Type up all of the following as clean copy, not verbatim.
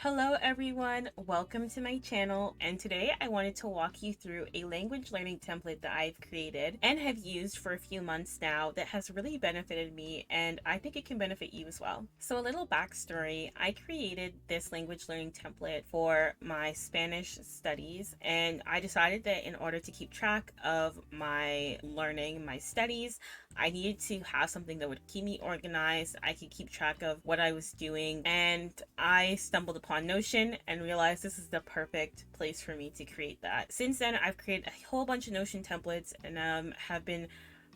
Hello everyone, welcome to my channel, and today I wanted to walk you through a language learning template that I've created and have used for a few months now that has really benefited me, and I think it can benefit you as well. So a little backstory, I created this language learning template for my Spanish studies, and I decided that in order to keep track of my learning, my studies, I needed to have something that would keep me organized. I could keep track of what I was doing, and I stumbled upon Notion and realized this is the perfect place for me to create that. Since then, I've created a whole bunch of Notion templates and have been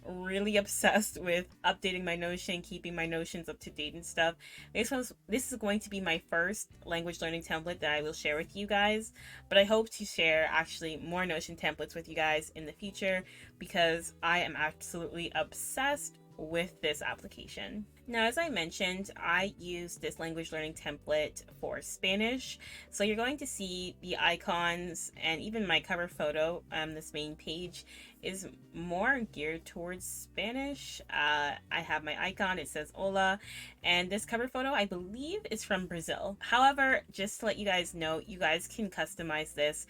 really obsessed with updating my Notion, keeping my Notions up to date and stuff. This is going to be my first language learning template that I will share with you guys, but I hope to share actually more Notion templates with you guys in the future because I am absolutely obsessed with this application. Now, as I mentioned, I use this language learning template for Spanish. So you're going to see the icons and even my cover photo, this main page is more geared towards Spanish. I have my icon, it says hola, and this cover photo I believe is from Brazil. However, just to let you guys know, you guys can customize this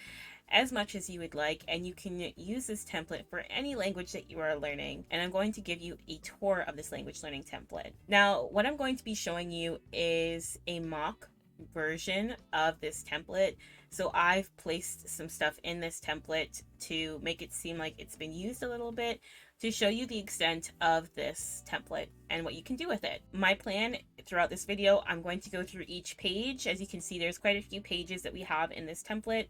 as much as you would like, and you can use this template for any language that you are learning, and I'm going to give you a tour of this language learning template. Now, what I'm going to be showing you is a mock version of this template. So I've placed some stuff in this template to make it seem like it's been used a little bit, to show you the extent of this template and what you can do with it. My plan throughout this video, I'm going to go through each page. As you can see, there's quite a few pages that we have in this template,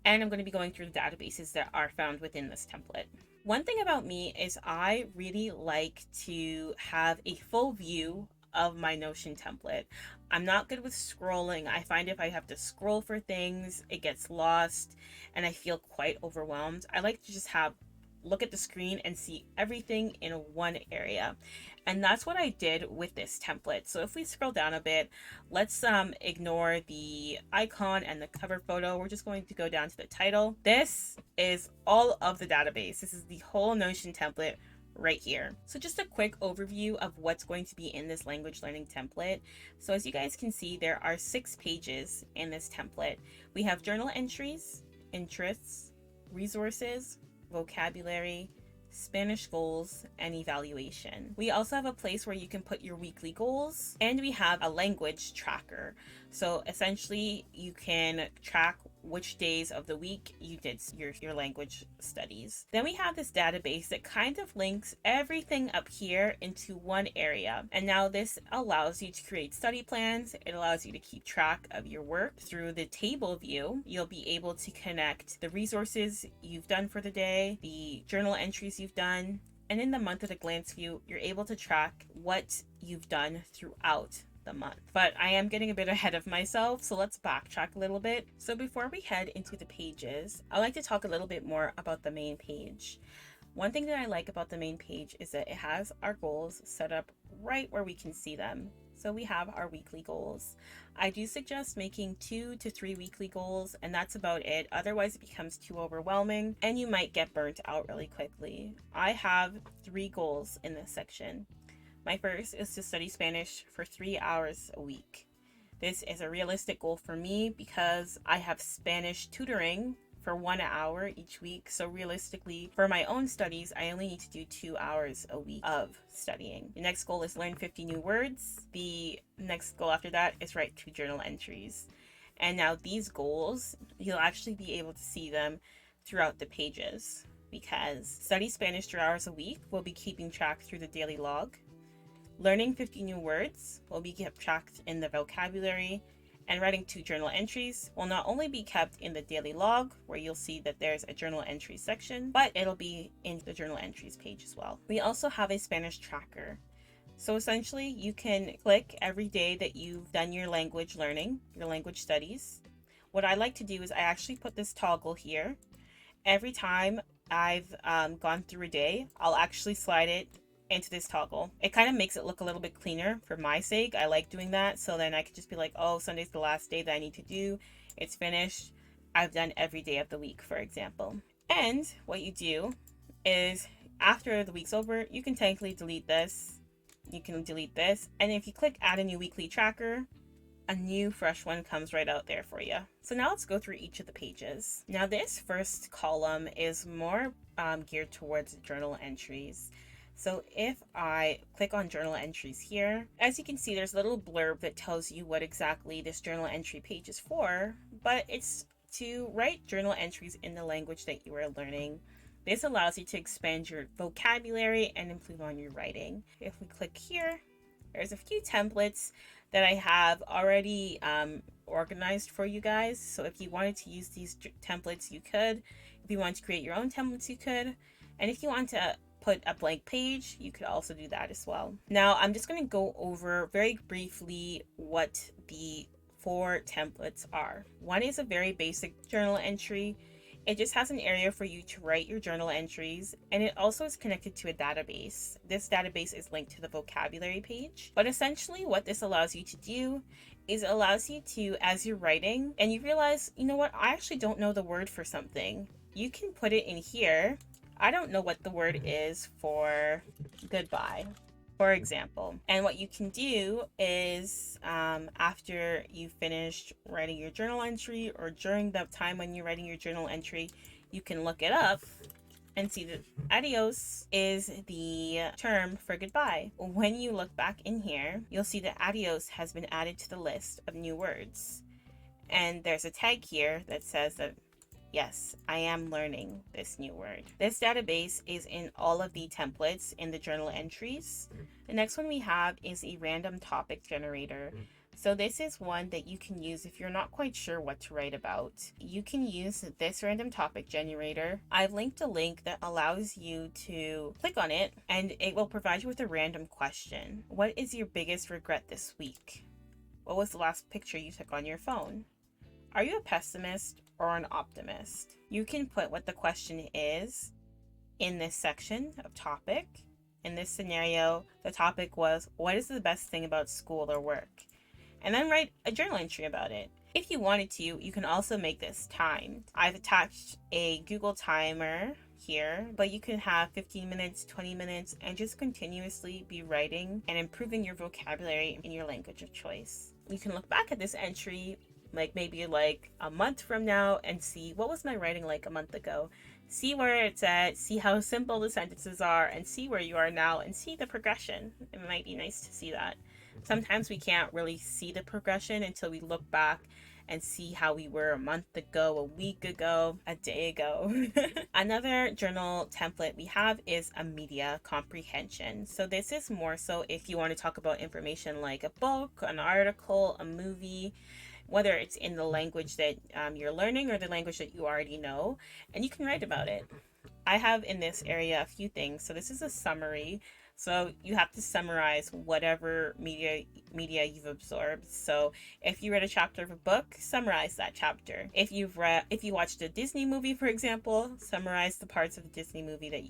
and I'm going to be going through the databases that are found within this template. One thing about me is I really like to have a full view of my Notion template. I'm not good with scrolling. I find if I have to scroll for things, it gets lost and I feel quite overwhelmed. I like to just look at the screen and see everything in one area. And that's what I did with this template. So if we scroll down a bit, let's ignore the icon and the cover photo. We're just going to go down to the title. This is all of the database. This is the whole Notion template right here. So just a quick overview of what's going to be in this language learning template. So as you guys can see, there are 6 pages in this template. We have journal entries, interests, resources, vocabulary, Spanish goals, and evaluation. We also have a place where you can put your weekly goals, and we have a language tracker. So essentially you can track which days of the week you did your language studies. Then we have this database that kind of links everything up here into one area. And now this allows you to create study plans. It allows you to keep track of your work through the table view. You'll be able to connect the resources you've done for the day, the journal entries you've done, and in the month at a glance view, you're able to track what you've done throughout the month. But I am getting a bit ahead of myself, so let's backtrack a little bit. So before we head into the pages, I'd like to talk a little bit more about the main page. One thing that I like about the main page is that it has our goals set up right where we can see them. So we have our weekly goals. I do suggest making 2 to 3 weekly goals, and that's about it. Otherwise it becomes too overwhelming and you might get burnt out really quickly. I have 3 goals in this section. My first is to study Spanish for 3 hours a week. This is a realistic goal for me because I have Spanish tutoring for 1 hour each week. So realistically, for my own studies, I only need to do 2 hours a week of studying. The next goal is learn 50 new words. The next goal after that is write 2 journal entries. And now these goals, you'll actually be able to see them throughout the pages because study Spanish 3 hours a week will be keeping track through the daily log. Learning 50 new words will be kept tracked in the vocabulary, and writing 2 journal entries will not only be kept in the daily log, where you'll see that there's a journal entries section, but it'll be in the journal entries page as well. We also have a Spanish tracker. So essentially you can click every day that you've done your language learning, your language studies. What I like to do is I actually put this toggle here. Every time I've gone through a day, I'll actually slide it into this toggle. It kind of makes it look a little bit cleaner for my sake. I like doing that, so then I could just be like, oh, Sunday's the last day that I need to do. It's finished. I've done every day of the week, for example. And what you do is after the week's over, you can technically delete this. You can delete this, and if you click add a new weekly tracker, a new fresh one comes right out there for you. So now let's go through each of the pages. Now this first column is more geared towards journal entries. So if I click on journal entries here, as you can see, there's a little blurb that tells you what exactly this journal entry page is for, but it's to write journal entries in the language that you are learning. This allows you to expand your vocabulary and improve on your writing. If we click here, there's a few templates that I have already organized for you guys. So if you wanted to use these templates, you could. If you want to create your own templates, you could. And if you want to put a blank page, you could also do that as well. Now I'm just going to go over very briefly what the 4 templates are. One is a very basic journal entry. It just has an area for you to write your journal entries, and it also is connected to a database. This database is linked to the vocabulary page. But essentially what this allows you to do is it allows you to, as you're writing and you realize, you know what, I actually don't know the word for something, you can put it in here. I don't know what the word is for goodbye, for example. And what you can do is after you finished writing your journal entry, or during the time when you're writing your journal entry, you can look it up and see that adios is the term for goodbye. When you look back in here, you'll see that adios has been added to the list of new words. And there's a tag here that says that yes, I am learning this new word. This database is in all of the templates in the journal entries. The next one we have is a random topic generator. So this is one that you can use if you're not quite sure what to write about. You can use this random topic generator. I've linked a link that allows you to click on it and it will provide you with a random question. What is your biggest regret this week? What was the last picture you took on your phone? Are you a pessimist or an optimist? You can put what the question is in this section of topic. In this scenario, the topic was, what is the best thing about school or work? And then write a journal entry about it. If you wanted to, you can also make this timed. I've attached a Google timer here, but you can have 15 minutes, 20 minutes, and just continuously be writing and improving your vocabulary in your language of choice. You can look back at this entry maybe a month from now and see, what was my writing like a month ago? See where it's at, see how simple the sentences are, and see where you are now and see the progression. It might be nice to see that. Sometimes we can't really see the progression until we look back and see how we were a month ago, a week ago, a day ago. Another journal template we have is a media comprehension. So this is more so if you want to talk about information like a book, an article, a movie, whether it's in the language that you're learning or the language that you already know, and you can write about it. I have in this area a few things. So this is a summary. So you have to summarize whatever media you've absorbed. So if you read a chapter of a book, summarize that chapter. If you watched a Disney movie, for example, summarize the parts of the Disney movie that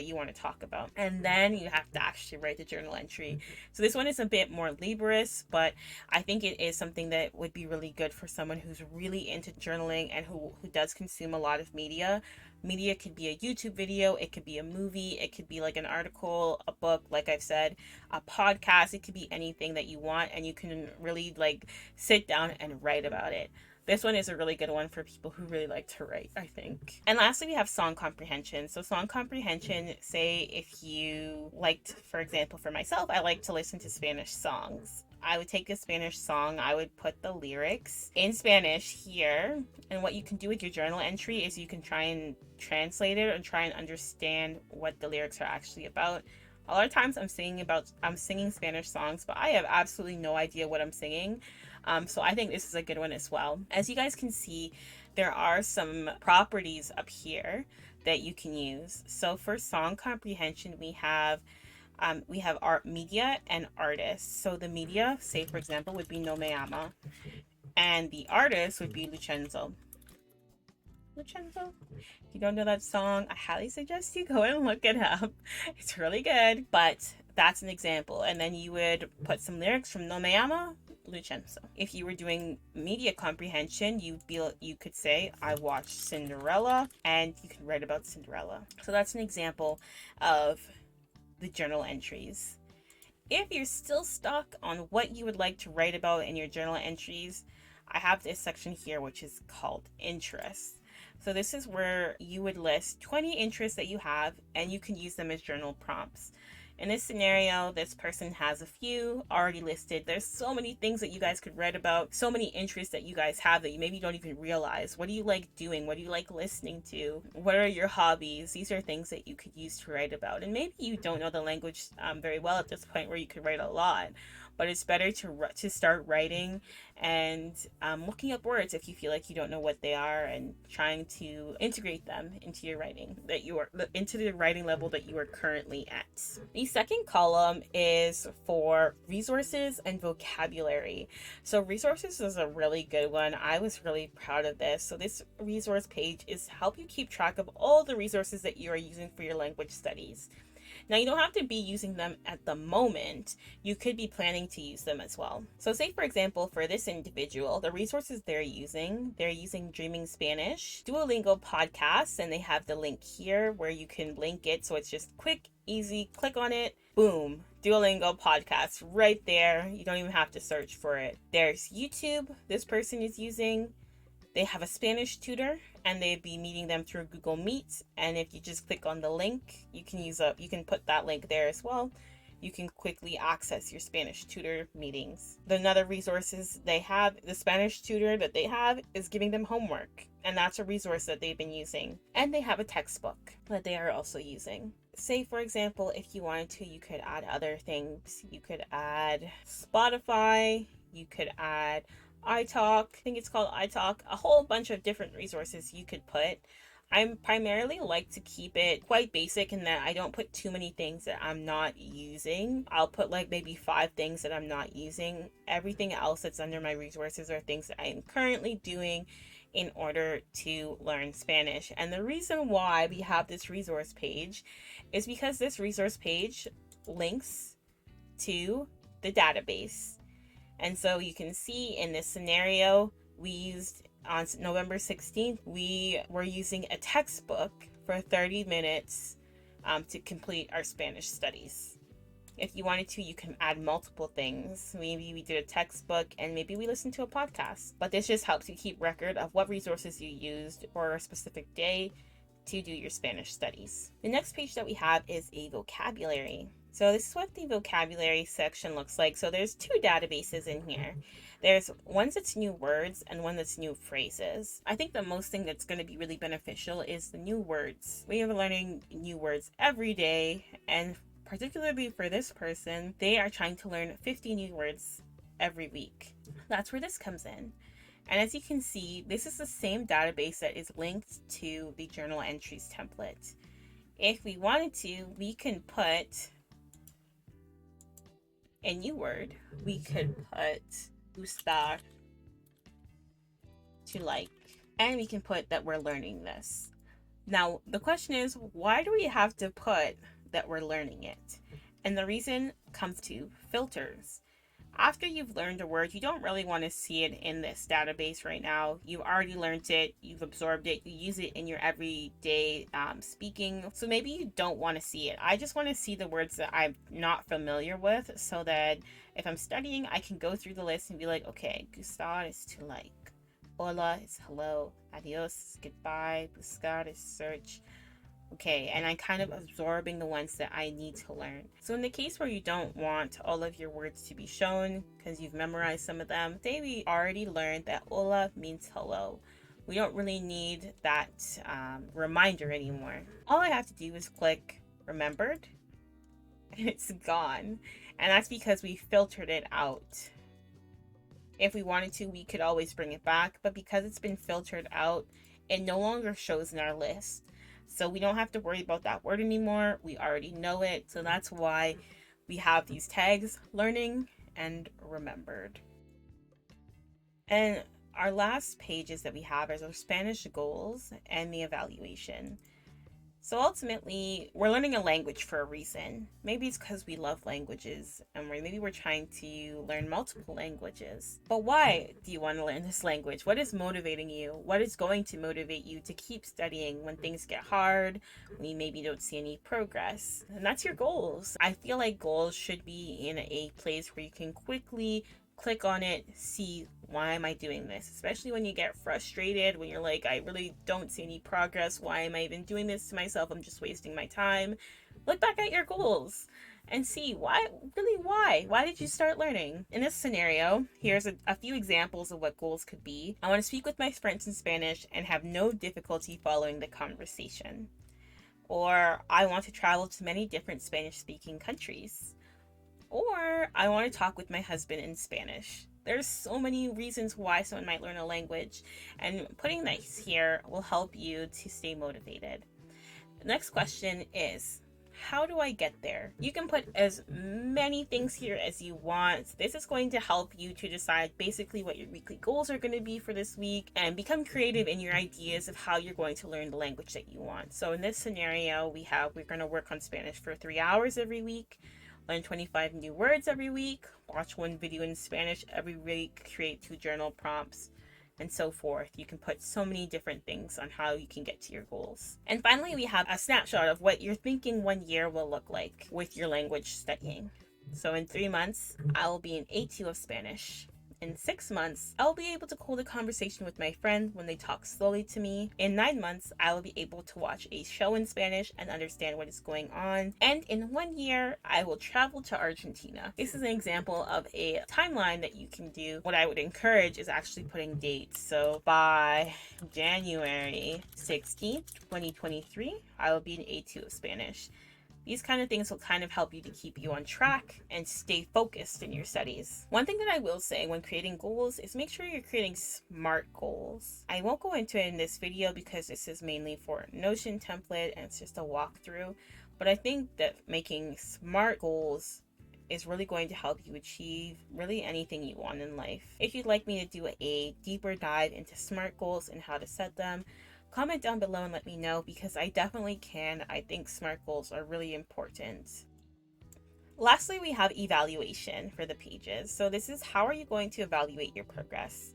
you want to talk about. And then you have to actually write the journal entry. So this one is a bit more laborious, but I think it is something that would be really good for someone who's really into journaling and who does consume a lot of media. Media could be a YouTube video, it could be a movie, it could be like an article, a book, like I've said, a podcast. It could be anything that you want, and you can really sit down and write about it. This one is a really good one for people who really like to write, I think. And lastly, we have song comprehension. So song comprehension, say if you liked, for example, for myself, I like to listen to Spanish songs. I would take a Spanish song, I would put the lyrics in Spanish here, and what you can do with your journal entry is you can try and translate it and try and understand what the lyrics are actually about. A lot of times I'm singing Spanish songs, but I have absolutely no idea what I'm singing. So I think this is a good one as well. As you guys can see, there are some properties up here that you can use. So for song comprehension, we have art, media, and artists. So the media, say for example, would be No Me Ama, and the artist would be Lucenzo. Lucenzo? If you don't know that song, I highly suggest you go and look it up. It's really good, but that's an example. And then you would put some lyrics from No Me Ama, Lucenzo. If you were doing media comprehension, you could say, I watched Cinderella, and you can write about Cinderella. So that's an example of the journal entries. If you're still stuck on what you would like to write about in your journal entries, I have this section here which is called interests. So this is where you would list 20 interests that you have and you can use them as journal prompts. In this scenario, this person has a few already listed. There's so many things that you guys could write about, so many interests that you guys have that you maybe don't even realize. What do you like doing? What do you like listening to? What are your hobbies? These are things that you could use to write about. And maybe you don't know the language very well at this point where you could write a lot, but it's better to start writing and looking up words if you feel like you don't know what they are, and trying to integrate them into your writing that you are into the writing level that you are currently at. The second column is for resources and vocabulary. So resources is a really good one. I was really proud of this. So this resource page is to help you keep track of all the resources that you are using for your language studies. Now, you don't have to be using them at the moment. You could be planning to use them as well. So say, for example, for this individual, the resources they're using Dreaming Spanish, Duolingo podcasts, and they have the link here where you can link it. So it's just quick, easy, click on it, boom, Duolingo podcast right there. You don't even have to search for it. There's YouTube, this person is using. They have a Spanish tutor and they'd be meeting them through Google Meet. And if you just click on the link, you can put that link there as well. You can quickly access your Spanish tutor meetings. Another resources they have, the Spanish tutor that they have is giving them homework. And that's a resource that they've been using. And they have a textbook that they are also using. Say, for example, if you wanted to, you could add other things. You could add Spotify, you could add iTalk, I think it's called iTalk, a whole bunch of different resources you could put. I primarily like to keep it quite basic in that I don't put too many things that I'm not using. I'll put like maybe 5 things that I'm not using. Everything else that's under my resources are things that I am currently doing in order to learn Spanish. And the reason why we have this resource page is because this resource page links to the database. And so you can see in this scenario, we used on November 16th, we were using a textbook for 30 minutes to complete our Spanish studies. If you wanted to, you can add multiple things. Maybe we did a textbook and maybe we listened to a podcast. But this just helps you keep record of what resources you used for a specific day to do your Spanish studies. The next page that we have is a vocabulary. So this is what the vocabulary section looks like. So there's 2 databases in here. There's one that's new words and one that's new phrases. I think the most thing that's going to be really beneficial is the new words. We are learning new words every day, and particularly for this person, they are trying to learn 50 new words every week. That's where this comes in. And as you can see, this is the same database that is linked to the journal entries template. If we wanted to, we can put a new word. We could put gustar, to like, and we can put that we're learning this. Now, the question is, why do we have to put that we're learning it? And the reason comes to filters. After you've learned a word, you don't really want to see it in this database right now. You've already learned it, you've absorbed it, you use it in your everyday speaking. So maybe you don't want to see it. I just want to see the words that I'm not familiar with, so that if I'm studying, I can go through the list and be like, okay, gustar is to like, hola is hello, adios is goodbye, buscar is search. Okay, and I'm kind of absorbing the ones that I need to learn. So in the case where you don't want all of your words to be shown because you've memorized some of them, say we already learned that hola means hello. We don't really need that reminder anymore. All I have to do is click remembered and it's gone. And that's because we filtered it out. If we wanted to, we could always bring it back, but because it's been filtered out, it no longer shows in our list. So we don't have to worry about that word anymore. We already know it. So that's why we have these tags, learning and remembered. And our last pages that we have is our Spanish goals and the evaluation. So ultimately, we're learning a language for a reason. Maybe it's because we love languages, and maybe we're trying to learn multiple languages. But why do you want to learn this language? What is motivating you? What is going to motivate you to keep studying when things get hard, when you maybe don't see any progress? And that's your goals. I feel like goals should be in a place where you can quickly click on it, see why am I doing this? Especially when you get frustrated, when you're like, I really don't see any progress. Why am I even doing this to myself? I'm just wasting my time. Look back at your goals and see why, really why? Why did you start learning? In this scenario, here's a few examples of what goals could be. I want to speak with my friends in Spanish and have no difficulty following the conversation. Or I want to travel to many different Spanish speaking countries. Or I want to talk with my husband in Spanish. There's so many reasons why someone might learn a language, and putting this here will help you to stay motivated. The next question is, how do I get there? You can put as many things here as you want. This is going to help you to decide basically what your weekly goals are going to be for this week and become creative in your ideas of how you're going to learn the language that you want. So in this scenario, we're going to work on Spanish for 3 hours every week, learn 25 new words every week, watch 1 video in Spanish every week, create 2 journal prompts, and so forth. You can put so many different things on how you can get to your goals. And finally, we have a snapshot of what you're thinking 1 year will look like with your language studying. So in 3 months, I will be in A2 of Spanish. In 6 months, I'll be able to hold a conversation with my friend when they talk slowly to me. In 9 months, I will be able to watch a show in Spanish and understand what is going on. And in 1 year, I will travel to Argentina. This is an example of a timeline that you can do. What I would encourage is actually putting dates. So by January 16th, 2023, I will be in A2 of Spanish. These kind of things will kind of help you to keep you on track and stay focused in your studies. One thing that I will say when creating goals is make sure you're creating SMART goals. I won't go into it in this video because this is mainly for Notion template and it's just a walkthrough. But I think that making SMART goals is really going to help you achieve really anything you want in life. If you'd like me to do a deeper dive into SMART goals and how to set them, comment down below and let me know because I definitely can. I think SMART goals are really important. Lastly, we have evaluation for the pages. So this is how are you going to evaluate your progress?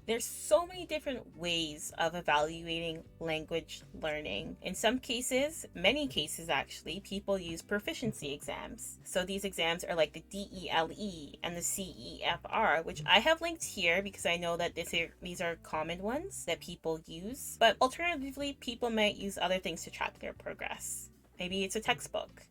There's so many different ways of evaluating language learning. In some cases, many cases actually, people use proficiency exams. So these exams are like the DELE and the CEFR, which I have linked here because I know that these are common ones that people use. But alternatively, people might use other things to track their progress. Maybe it's a textbook.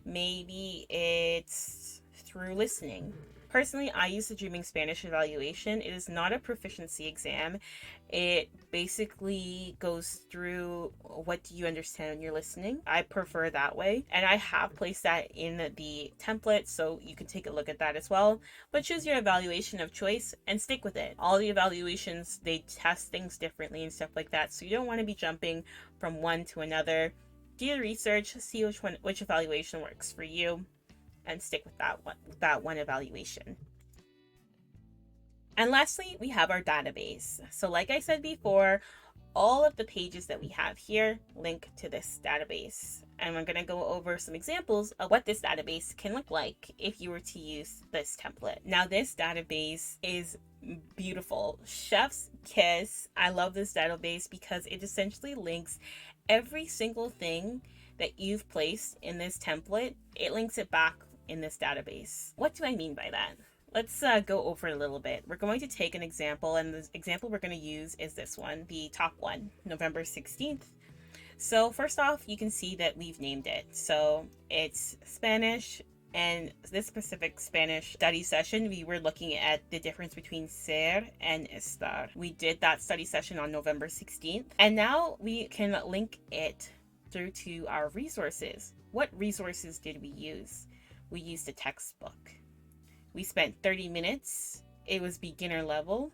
Maybe it's through listening. Personally, I use the Dreaming Spanish evaluation. It is not a proficiency exam. It basically goes through what do you understand when you're listening. I prefer that way. And I have placed that in the template, so you can take a look at that as well. But choose your evaluation of choice and stick with it. All the evaluations, they test things differently and stuff like that. So you don't want to be jumping from one to another. Do your research, see which evaluation works for you, and stick with that one evaluation. And lastly, we have our database. So like I said before, all of the pages that we have here link to this database. And we're going to go over some examples of what this database can look like if you were to use this template. Now, this database is beautiful. Chef's kiss. I love this database because it essentially links every single thing that you've placed in this template. It links it back in this database. What do I mean by that? Let's go over it a little bit. We're going to take an example, and the example we're going to use is this one, the top one, November 16th. So first off, you can see that we've named it. So it's Spanish, and this specific Spanish study session, we were looking at the difference between ser and estar. We did that study session on November 16th, and now we can link it through to our resources. What resources did we use? We used a textbook. We spent 30 minutes. It was beginner level.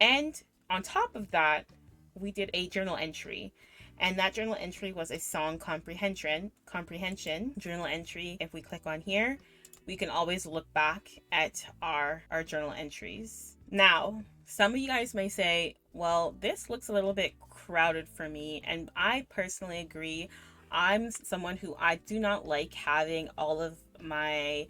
And on top of that, we did a journal entry. And that journal entry was a song comprehension journal entry. If we click on here, we can always look back at our journal entries. Now, some of you guys may say, well, this looks a little bit crowded for me. And I personally agree. I'm someone who I do not like having all of my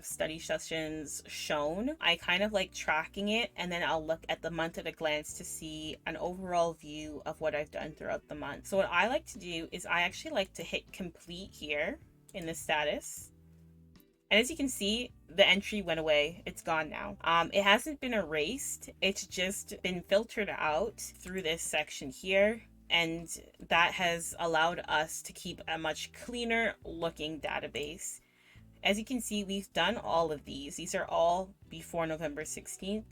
study sessions shown. I kind of like tracking it, and then I'll look at the month at a glance to see an overall view of what I've done throughout the month. So what I like to do is I actually like to hit complete here in the status. And as you can see, the entry went away. It's gone now. It hasn't been erased. It's just been filtered out through this section here. And that has allowed us to keep a much cleaner looking database. As you can see, we've done all of these. These are all before November 16th.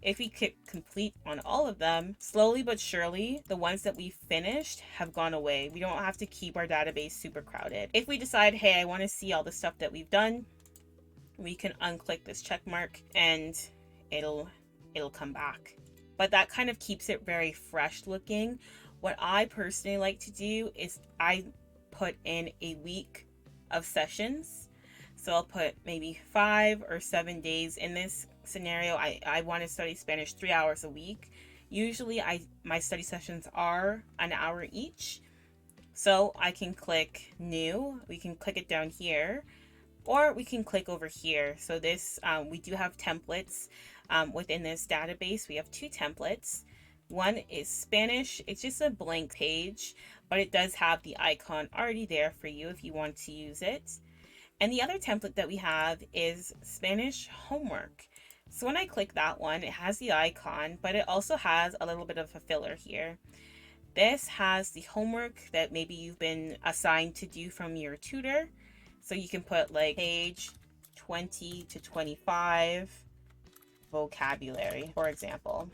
If we click complete on all of them, slowly but surely, the ones that we finished have gone away. We don't have to keep our database super crowded. If we decide, hey, I want to see all the stuff that we've done, we can unclick this check mark and it'll come back. But that kind of keeps it very fresh looking. What I personally like to do is I put in a week of sessions. So I'll put maybe 5 or 7 days. In this scenario, I want to study Spanish 3 hours a week. Usually my study sessions are an hour each. So I can click new. We can click it down here, or we can click over here. So this, we do have templates within this database. We have 2 templates. One is Spanish. It's just a blank page, but it does have the icon already there for you if you want to use it. And the other template that we have is Spanish homework. So when I click that one, it has the icon, but it also has a little bit of a filler here. This has the homework that maybe you've been assigned to do from your tutor. So you can put like page 20 to 25 vocabulary, for example.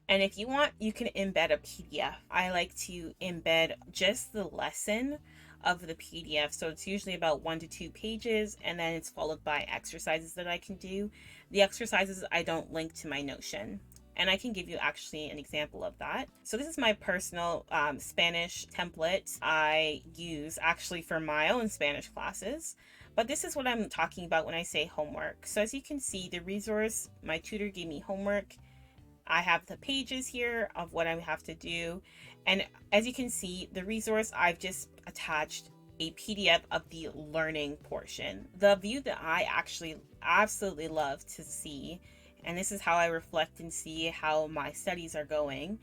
And if you want, you can embed a PDF. I like to embed just the lesson of the PDF. So it's usually about 1 to 2 pages, and then it's followed by exercises that I can do. The exercises I don't link to my Notion. And I can give you actually an example of that. So this is my personal Spanish template I use actually for my own Spanish classes. But this is what I'm talking about when I say homework. So as you can see, the resource, my tutor gave me homework. I have the pages here of what I have to do. And as you can see, the resource, I've just attached a PDF of the learning portion. The view that I actually absolutely love to see, and this is how I reflect and see how my studies are going,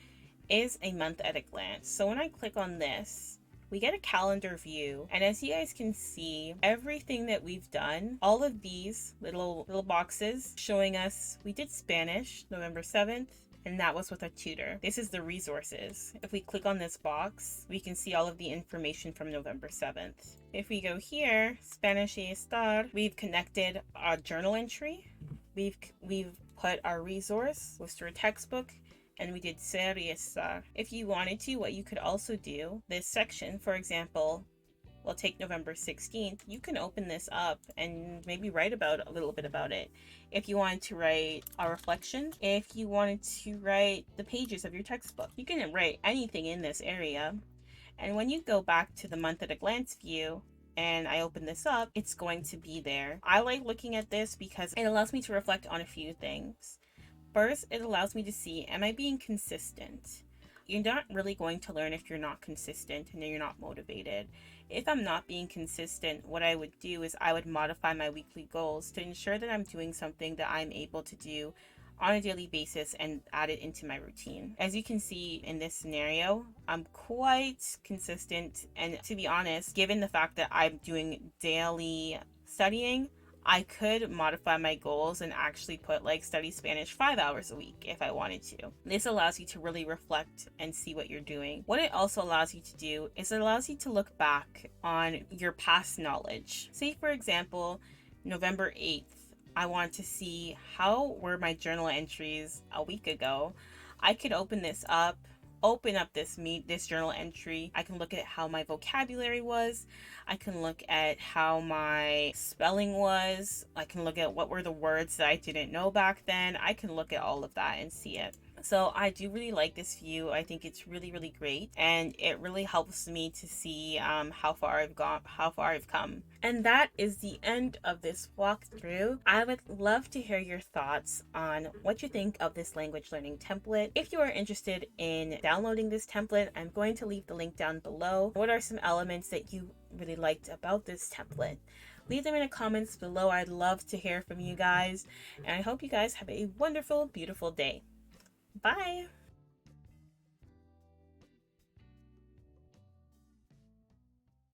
is a month at a glance. So when I click on this, we get a calendar view, and as you guys can see, everything that we've done, all of these little boxes showing us we did Spanish November 7th, and that was with a tutor. This is the resources. If we click on this box, we can see all of the information from November 7th. If we go here, Spanish y Estar, we've connected our journal entry. We've put our resource, was through a textbook, and we did ser y estar. If you wanted to, what you could also do, this section, for example, we'll take November 16th, you can open this up and maybe write about a little bit about it. If you wanted to write a reflection, if you wanted to write the pages of your textbook, you can write anything in this area. And when you go back to the month at a glance view, and I open this up, it's going to be there. I like looking at this because it allows me to reflect on a few things. First, it allows me to see, am I being consistent? You're not really going to learn if you're not consistent and you're not motivated. If I'm not being consistent, what I would do is I would modify my weekly goals to ensure that I'm doing something that I'm able to do on a daily basis and add it into my routine. As you can see in this scenario, I'm quite consistent, and to be honest, given the fact that I'm doing daily studying, I could modify my goals and actually put like study Spanish 5 hours a week if I wanted to. This allows you to really reflect and see what you're doing. What it also allows you to do is it allows you to look back on your past knowledge. Say for example, November 8th, I want to see how were my journal entries a week ago. I could open this up, open up this journal entry. I can look at how my vocabulary was. I can look at how my spelling was. I can look at what were the words that I didn't know back then. I can look at all of that and see it. So I do really like this view. I think it's really, really great, and it really helps me to see how far I've gone, how far I've come. And that is the end of this walkthrough. I would love to hear your thoughts on what you think of this language learning template. If you are interested in downloading this template, I'm going to leave the link down below. What are some elements that you really liked about this template? Leave them in the comments below. I'd love to hear from you guys, and I hope you guys have a wonderful, beautiful day. Bye!